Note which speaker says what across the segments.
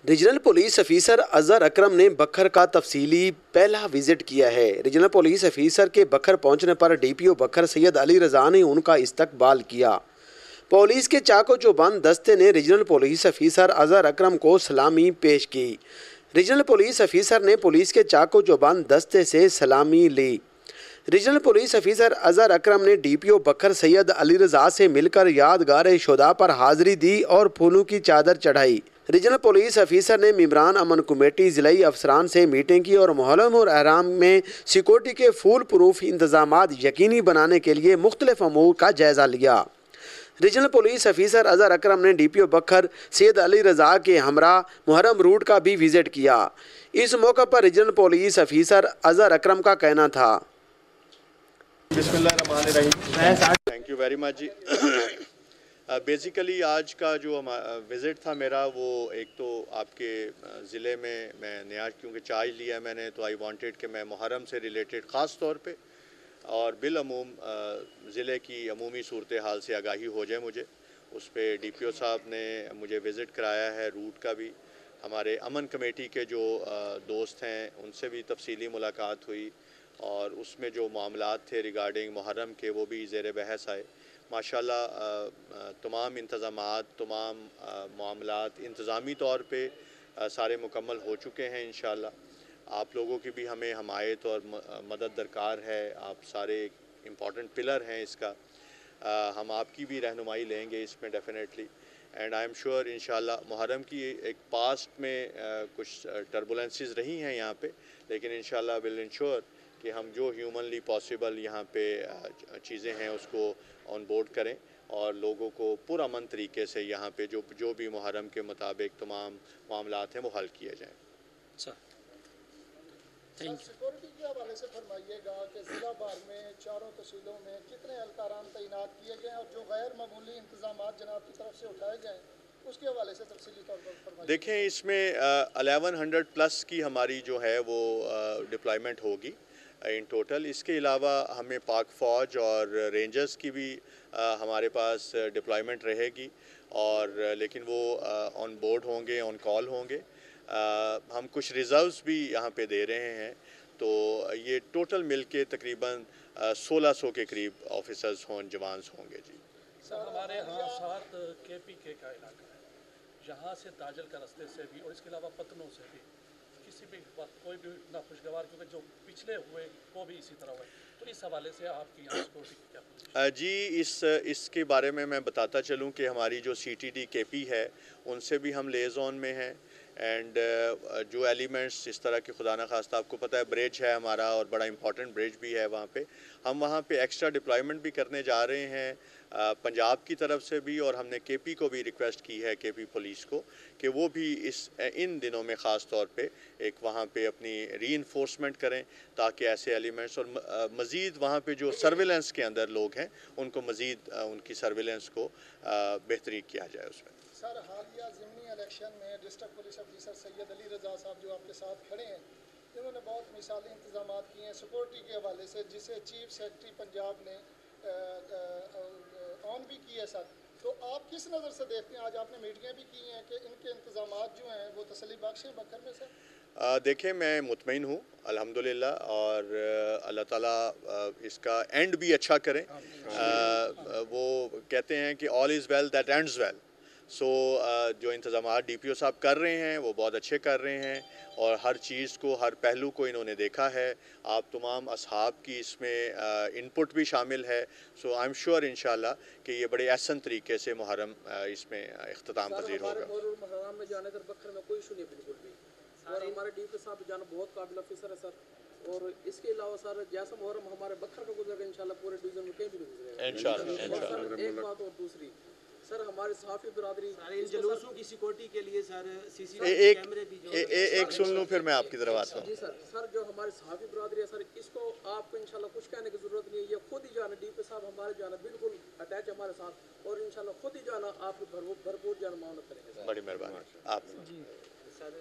Speaker 1: Regional police officer Azhar اکرم نے بکھر کا تفصیلی پہلا وزٹ کیا ہے۔ ریجنل پولیس افیسر کے بکھر پہنچنے پر ڈی پی او بکھر سید علی رضا نے ان کا استقبال کیا۔ پولیس کے چاق و چوبند دستے نے ریجنل پولیس افیسر اظہر اکرم کو سلامی پیش کی۔ ریجنل پولیس افیسر نے پولیس کے چاق و چوبند دستے سے سلامی لی۔ ریجنل پولیس افیسر اظہر اکرم نے ڈی پی او بکھر سید علی رضا سے مل کر یادگار شہداء پر حاضری دی اور پھولوں کی چادر چڑھائی۔ ریجنل پولیس افیسر نے ممبران امن کمیٹی ضلعی افسران سے میٹنگ کی اور محرم اور احرام میں سیکورٹی کے فول پروف انتظامات یقینی بنانے کے لیے مختلف امور کا جائزہ لیا۔ ریجنل پولیس افیسر اظہر اکرم نے ڈی پی او بکھر سید علی رضا کے ہمراہ محرم روٹ کا بھی وزٹ کیا۔ اس موقع پر regional police officer Azhar Akram کا کہنا تھا۔
Speaker 2: بسم اللہ الرحمن الرحیم۔ تھینک یو ویری مچ جی۔ بیسیکلی آج کا جو وزٹ تھا میرا، وہ ایک تو آپ کے ضلع میں نیا کیونکہ چارج لیا ہے میں نے، تو آئی وانٹیڈ کہ میں محرم سے ریلیٹڈ خاص طور پہ اور بالعموم ضلع کی عمومی صورتحال سے آگاہی ہو جائے مجھے، اس پہ ڈی پی او صاحب نے مجھے وزٹ کرایا ہے، روٹ کا بھی۔ ہمارے امن کمیٹی کے جو دوست ہیں ان سے بھی تفصیلی ملاقات ہوئی، اور اس میں جو معاملات تھے ریگارڈنگ محرم کے وہ بھی زیر بحث آئے۔ ماشاءاللہ تمام انتظامات، تمام معاملات انتظامی طور پہ سارے مکمل ہو چکے ہیں انشاءاللہ۔ آپ لوگوں کی بھی ہمیں حمایت اور مدد درکار ہے، آپ سارے امپورٹنٹ پلر ہیں اس کا، ہم آپ کی بھی رہنمائی لیں گے اس میں definitely, and I am sure انشاءاللہ۔ محرم کی ایک پاسٹ میں کچھ ٹربولنسز رہی ہیں یہاں پہ، لیکن انشاءاللہ ول انشور کہ ہم جو ہیومنلی پاسبل یہاں پہ چیزیں ہیں اس کو آن بورڈ کریں، اور لوگوں کو پرامن طریقے سے یہاں پہ جو بھی محرم کے مطابق تمام معاملات ہیں وہ حل کیے جائیں۔
Speaker 3: سیکورٹی کے حوالے سے فرمائیے گا کہ ضلع بھر میں چاروں تحصیلوں میں کتنے اہلکاران تعینات کیے گئے ہیں، اور جو غیر معمولی انتظامات جناب کی طرف سے اٹھائے گئے ہیں اس کے حوالے سے تفصیلی طور پر فرمائیے۔
Speaker 2: دیکھیں اس میں 1100 پلس کی ہماری جو ہے وہ ڈپلائمنٹ ہوگی ان ٹوٹل۔ اس کے علاوہ ہمیں پاک فوج اور رینجرز کی بھی ہمارے پاس ڈپلائمنٹ رہے گی، اور لیکن وہ آن بورڈ ہوں گے، آن کال ہوں گے۔ ہم کچھ ریزروز بھی یہاں پہ دے رہے ہیں، تو یہ ٹوٹل مل کے تقریباً 1600 کے قریب آفیسرز جوانز ہوں گے جی۔
Speaker 4: سر ہمارے ہاں ساتھ کے پی کے کا علاقہ ہے، یہاں سے تاجل کا رستے سے بھی اور اس کے علاوہ پتنوں سے بھی کسی بھی وقت کوئی بھی ناخوشگوار، کیونکہ جو پچھلے ہوئے وہ بھی اسی طرح ہوئے، تو اس حوالے سے آپ کی یہاں سیکورٹی کی کیا پوزیشن ہے؟
Speaker 2: جی اس کے بارے میں بتاتا چلوں کہ ہماری جو سی ٹی ڈی کے پی ہے ان سے بھی ہم لیزون میں ہیں، اینڈ جو ایلیمنٹس اس طرح کے خدا نخواستہ آپ کو پتہ ہے برج ہے ہمارا، اور بڑا امپورٹنٹ برج بھی ہے وہاں پہ، ہم وہاں پہ ایکسٹرا ڈپلائمنٹ بھی کرنے جا رہے ہیں پنجاب کی طرف سے بھی، اور ہم نے کے پی کو بھی ریکویسٹ کی ہے، کے پی پولیس کو، کہ وہ بھی ان دنوں میں خاص طور پہ ایک وہاں پہ اپنی ری انفورسمنٹ کریں، تاکہ ایسے ایلیمنٹس اور مزید وہاں پہ جو سرویلنس کے اندر لوگ ہیں ان کو مزید ان کی سرویلنس کو بہتری کیا جائے اس میں۔
Speaker 3: سر حالیہ ضمنی الیکشن میں ڈسٹرکٹ پولیس افیسر سید علی رضا صاحب جو آپ کے ساتھ کھڑے ہیں، انہوں نے بہت مثالی انتظامات کیے ہیں سیکورٹی کے حوالے سے، جسے چیف سیکرٹری پنجاب نے آن بھی کی ہے سر، تو آپ کس نظر سے دیکھتے ہیں؟ آج آپ نے میٹنگیں بھی کی ہیں کہ ان کے انتظامات جو ہیں وہ تسلی بخش ہیں بکھر میں سر؟
Speaker 2: دیکھیں میں مطمئن ہوں الحمدللہ، اور اللہ تعالیٰ اس کا اینڈ بھی اچھا کریں۔ وہ کہتے ہیں کہ آل از ویل دیٹ اینڈز ویل، سو جو انتظامات ڈی پی او صاحب کر رہے ہیں وہ بہت اچھے کر رہے ہیں، اور ہر چیز کو، ہر پہلو کو انہوں نے دیکھا ہے۔ آپ تمام اصحاب کی اس میں انپٹ بھی شامل ہے، سو آئی ایم شیور انشاءاللہ کہ یہ بڑے احسن طریقے سے محرم اس میں اختتام پذیر ہوگا۔
Speaker 5: محرم میں جانے در بکھر میں کوئی ایشو نہیں بالکل بھی، اور ہمارے ڈی پی صاحب جانا بہت قابل افسر ہے سر، اور اس کے علاوہ سر جیسا محرم ہمارے بکھر کا گزرے گا انشاءاللہ پورے ڈویژن میں کہیں بھی نہیں گزرے گا انشاءاللہ۔ ایک بات اور دوسری سر، ہمارے صحافی برادری
Speaker 6: جلوسوں کی سیکورٹی کے لیے سر سی سی کیمرے بھی جو
Speaker 2: ایک سن لوں پھر میں آپ کی طرف آتا ہوں۔
Speaker 5: جی سر جو ہمارے صحافی برادری ہے سر، اس کو آپ کو انشاءاللہ کچھ کہنے کی ضرورت نہیں ہے، یہ خود ہی جانا، ڈی پی صاحب ہمارے جانا بالکل اٹیچ ہمارے ساتھ، اور انشاءاللہ خود ہی جانا آپ کو بھرپور جانا معاونت کریں گے۔
Speaker 2: بڑی مہربانی آپ۔
Speaker 6: جی سر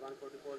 Speaker 6: 144